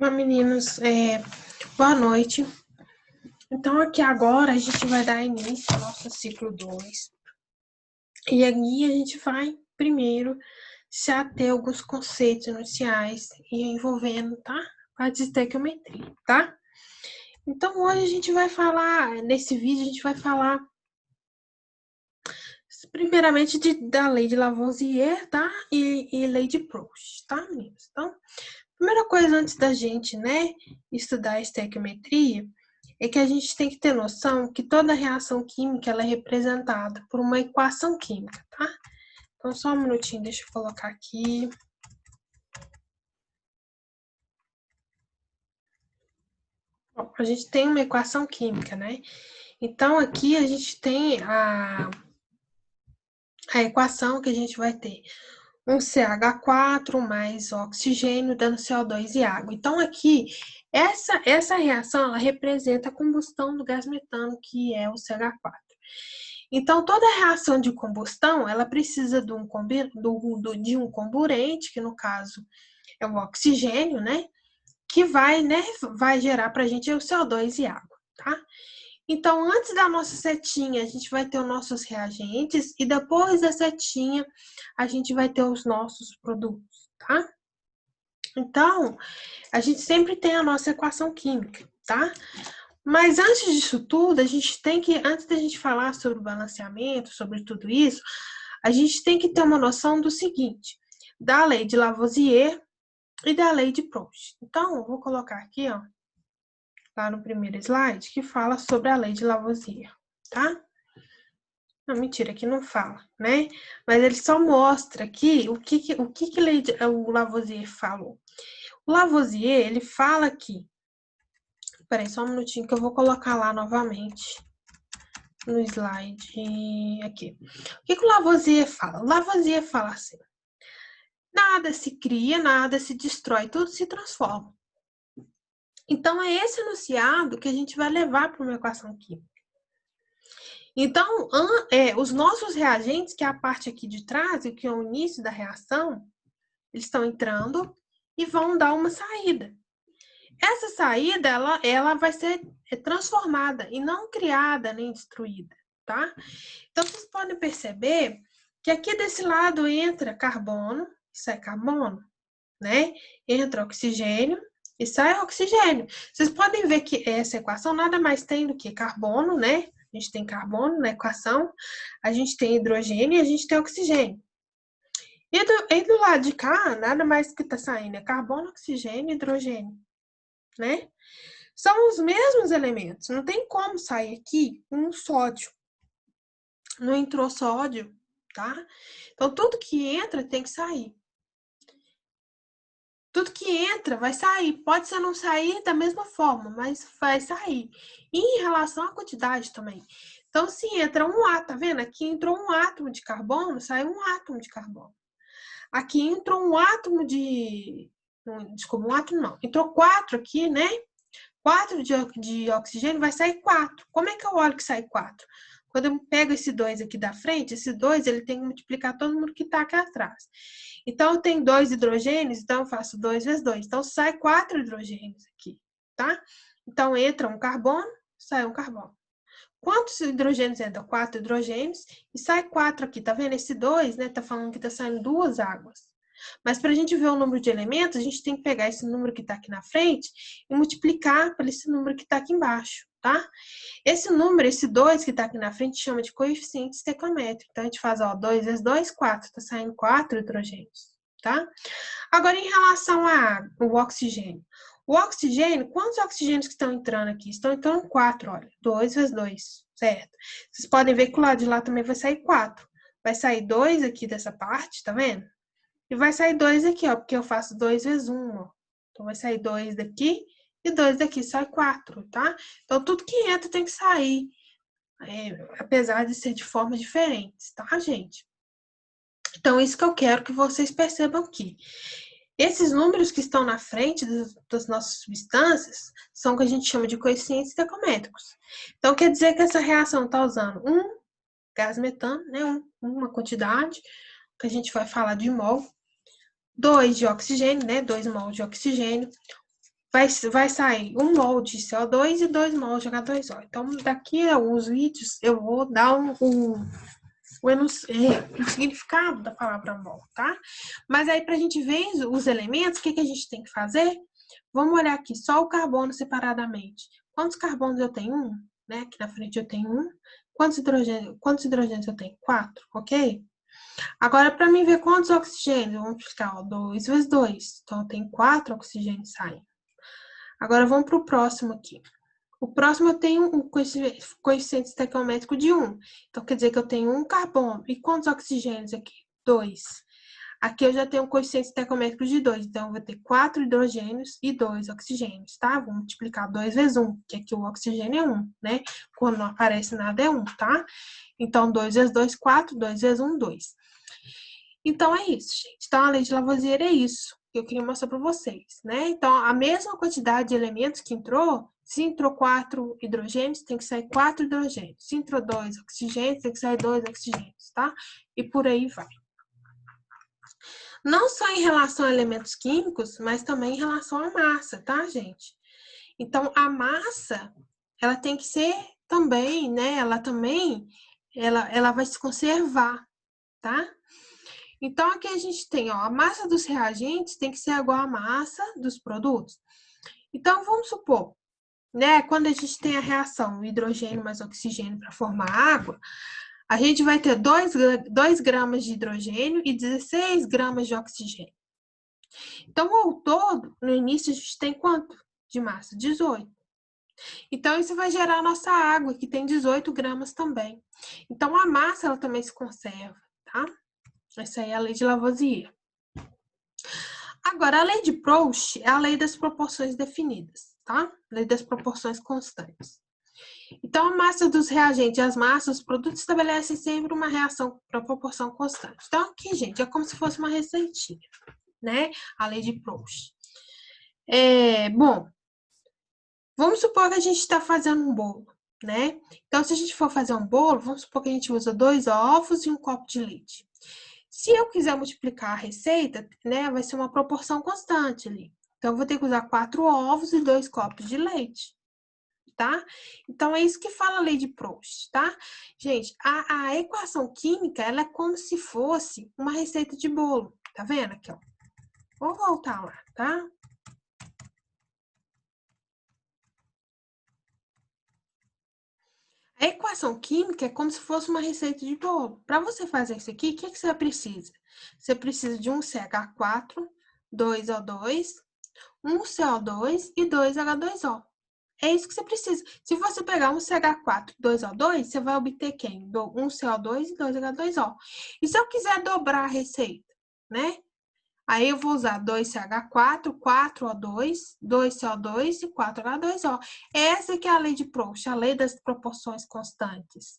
Olá, meninos. Boa noite. Então, aqui agora a gente vai dar início ao nosso ciclo 2. E aqui a gente vai, primeiro, se ater a alguns conceitos iniciais e envolvendo, tá? A estequiometria, tá? Então, hoje a gente vai falar, nesse vídeo, a gente vai falar primeiramente da lei de Lavoisier, tá? E lei de Proust, tá, meninos? Então, primeira coisa antes da gente, né, estudar a estequiometria, é que a gente tem que ter noção que toda reação química ela é representada por uma equação química, tá? Então, só um minutinho, deixa eu colocar aqui. Bom, a gente tem uma equação química, né? Então, aqui a gente tem a equação que a gente vai ter um CH4 mais oxigênio dando CO2 e água. Então, aqui, essa reação, ela representa a combustão do gás metano, que é o CH4. Então, toda reação de combustão, ela precisa de um comburente, que no caso é o oxigênio, né? Que vai gerar para a gente o CO2 e água, tá? Então, antes da nossa setinha, a gente vai ter os nossos reagentes e depois da setinha, a gente vai ter os nossos produtos, tá? Então, a gente sempre tem a nossa equação química, tá? Mas antes disso tudo, a gente tem que, antes da gente falar sobre o balanceamento, sobre tudo isso, a gente tem que ter uma noção do seguinte, da lei de Lavoisier e da lei de Proust. Então, eu vou colocar aqui, ó, lá no primeiro slide, que fala sobre a lei de Lavoisier, tá? Não, mentira, aqui não fala, né? Mas ele só mostra aqui o que o Lavoisier falou. O Lavoisier, ele fala aqui. Peraí, só um minutinho que eu vou colocar lá novamente no slide aqui. O que o Lavoisier fala? O Lavoisier fala assim: nada se cria, nada se destrói, tudo se transforma. Então, é esse enunciado que a gente vai levar para uma equação química. Então, os nossos reagentes, que é a parte aqui de trás, que é o início da reação, eles estão entrando e vão dar uma saída. Essa saída, ela vai ser transformada e não criada nem destruída, tá? Então, vocês podem perceber que aqui desse lado entra carbono, sai carbono, né? Entra oxigênio e sai oxigênio. Vocês podem ver que essa equação nada mais tem do que carbono, né? A gente tem carbono na equação, a gente tem hidrogênio e a gente tem oxigênio. E do lado de cá, nada mais que está saindo é carbono, oxigênio e hidrogênio, né? São os mesmos elementos, não tem como sair aqui um sódio. Não entrou sódio, tá? Então, tudo que entra tem que sair. Tudo que entra vai sair. Pode ser não sair da mesma forma, mas vai sair. E em relação à quantidade também. Então, se entra um átomo, tá vendo? Aqui entrou um átomo de carbono, saiu um átomo de carbono. Aqui entrou um átomo de... Desculpa, um átomo não. Entrou 4 aqui, né? 4 de oxigênio, vai sair 4. Como é que eu olho que sai 4? Quando eu pego esse 2 aqui da frente, esse 2 ele tem que multiplicar todo mundo que está aqui atrás. Então, eu tenho 2 hidrogênios, então eu faço 2 vezes 2. Então, sai 4 hidrogênios aqui, tá? Então, entra um carbono, sai um carbono. Quantos hidrogênios entram? 4 hidrogênios e sai 4 aqui. Tá vendo? Esse 2, né, tá falando que tá saindo 2 águas. Mas para a gente ver o número de elementos, a gente tem que pegar esse número que está aqui na frente e multiplicar por esse número que está aqui embaixo, tá? Esse número, esse 2 que está aqui na frente, chama de coeficiente estequiométrico. Então, a gente faz, ó, 2 vezes 2, 4. Está saindo 4 hidrogênios, tá? Agora, em relação ao oxigênio. O oxigênio, quantos oxigênios que estão entrando aqui? Estão entrando 4, olha. 2 vezes 2, certo? Vocês podem ver que o lado de lá também vai sair 4. Vai sair 2 aqui dessa parte, tá vendo? E vai sair 2 aqui, ó, porque eu faço 2 vezes 1, ó. Então, vai sair 2 daqui e 2 daqui, sai 4, tá? Então, tudo que entra tem que sair, apesar de ser de formas diferentes, tá, gente? Então, isso que eu quero que vocês percebam aqui. Esses números que estão na frente das nossas substâncias são o que a gente chama de coeficientes estequiométricos. Então, quer dizer que essa reação está usando um gás metano, né, uma quantidade, que a gente vai falar de mol, 2 de oxigênio, né? 2 mol de oxigênio, vai sair 1 mol de CO2 e 2 mol de H2O. Então, daqui a alguns vídeos, eu vou dar o significado da palavra mol, tá? Mas aí, para a gente ver os elementos, o que a gente tem que fazer? Vamos olhar aqui só o carbono separadamente. Quantos carbonos eu tenho? 1, né? Aqui na frente eu tenho 1. Quantos hidrogênios eu tenho? 4, ok? Agora, para mim ver quantos oxigênios, vamos multiplicar, 2 vezes 2. Então, eu tenho 4 oxigênios saindo. Agora, vamos para o próximo aqui. O próximo eu tenho um coeficiente estequiométrico de 1. Então, quer dizer que eu tenho 1 carbono. E quantos oxigênios aqui? 2. Aqui eu já tenho um coeficiente estequiométrico de 2. Então, eu vou ter 4 hidrogênios e 2 oxigênios, tá? Vou multiplicar 2 vezes 1, que aqui o oxigênio é 1, né? Quando não aparece nada é 1, tá? Então, 2 vezes 2, 4. 2 vezes 1, 2. Então, é isso, gente. Então, a lei de Lavoisier é isso que eu queria mostrar para vocês, né? Então, a mesma quantidade de elementos que entrou, se entrou 4 hidrogênios, tem que sair 4 hidrogênios. Se entrou 2 oxigênios, tem que sair 2 oxigênios, tá? E por aí vai. Não só em relação a elementos químicos, mas também em relação à massa, tá, gente? Então, a massa, ela tem que ser também, né? Ela vai se conservar, tá? Então, aqui a gente tem, ó, a massa dos reagentes tem que ser igual à massa dos produtos. Então, vamos supor, né, quando a gente tem a reação hidrogênio mais oxigênio para formar água, a gente vai ter 2 gramas de hidrogênio e 16 gramas de oxigênio. Então, ao todo, no início, a gente tem quanto de massa? 18. Então, isso vai gerar a nossa água, que tem 18 gramas também. Então, a massa, ela também se conserva, tá? Essa aí é a lei de Lavoisier. Agora, a lei de Proust é a lei das proporções definidas, tá? Lei das proporções constantes. Então, a massa dos reagentes e as massas dos produtos estabelecem sempre uma reação para proporção constante. Então, aqui, gente, é como se fosse uma receitinha, né? A lei de Proust. Bom, vamos supor que a gente está fazendo um bolo, né? Então, se a gente for fazer um bolo, vamos supor que a gente usa 2 ovos e um copo de leite. Se eu quiser multiplicar a receita, né, vai ser uma proporção constante ali. Então, eu vou ter que usar 4 ovos e 2 copos de leite, tá? Então, é isso que fala a lei de Proust, tá? Gente, a equação química, ela é como se fosse uma receita de bolo. Tá vendo aqui, ó? Vou voltar lá, tá? A equação química é como se fosse uma receita de bolo. Para você fazer isso aqui, o que você precisa? Você precisa de um CH4, 2O2, um CO2 e 2H2O. É isso que você precisa. Se você pegar um CH4 e 2O2, você vai obter quem? Um CO2 e 2H2O. E se eu quiser dobrar a receita, né? Aí eu vou usar 2CH4, 4O2, 2CO2 e 4H2O. Essa que é a lei de Proust, a lei das proporções constantes.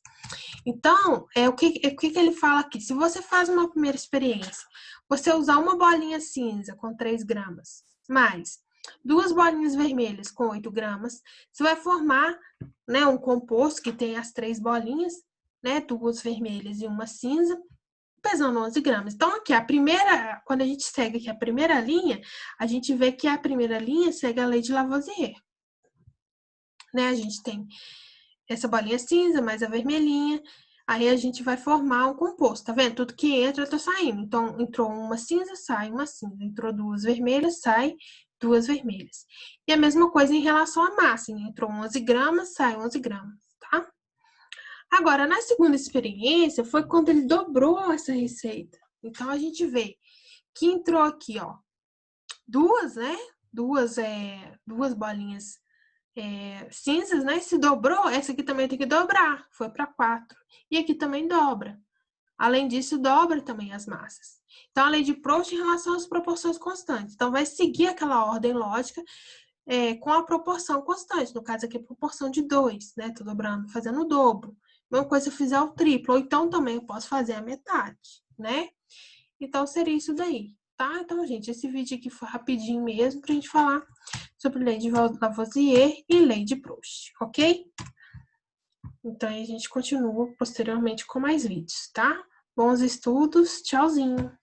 Então, o que ele fala aqui? Se você faz uma primeira experiência, você usar uma bolinha cinza com 3 gramas, mais 2 bolinhas vermelhas com 8 gramas, você vai formar, né, um composto que tem as 3 bolinhas, né, 2 vermelhas e uma cinza, pesando 11 gramas. Então, aqui, quando a gente segue aqui a primeira linha, a gente vê que a primeira linha segue a lei de Lavoisier. Né? A gente tem essa bolinha cinza, mais a vermelhinha, aí a gente vai formar um composto, tá vendo? Tudo que entra, tá saindo. Então, entrou uma cinza, sai uma cinza. Entrou 2 vermelhas, sai 2 vermelhas. E a mesma coisa em relação à massa. Entrou 11 gramas, sai 11 gramas, tá? Agora, na segunda experiência, foi quando ele dobrou essa receita. Então, a gente vê que entrou aqui, ó, 2, né? Duas bolinhas cinzas, né? Se dobrou, essa aqui também tem que dobrar. Foi para 4. E aqui também dobra. Além disso, dobra também as massas. Então, a lei de Proust em relação às proporções constantes. Então, vai seguir aquela ordem lógica com a proporção constante. No caso aqui, a proporção de 2, né? Tô dobrando, fazendo o dobro. Mesma coisa se eu fizer o triplo. Ou então, também eu posso fazer a metade, né? Então, seria isso daí, tá? Então, gente, esse vídeo aqui foi rapidinho mesmo pra gente falar sobre lei de Lavoisier e lei de Proust, ok? Então, a gente continua posteriormente com mais vídeos, tá? Bons estudos, tchauzinho!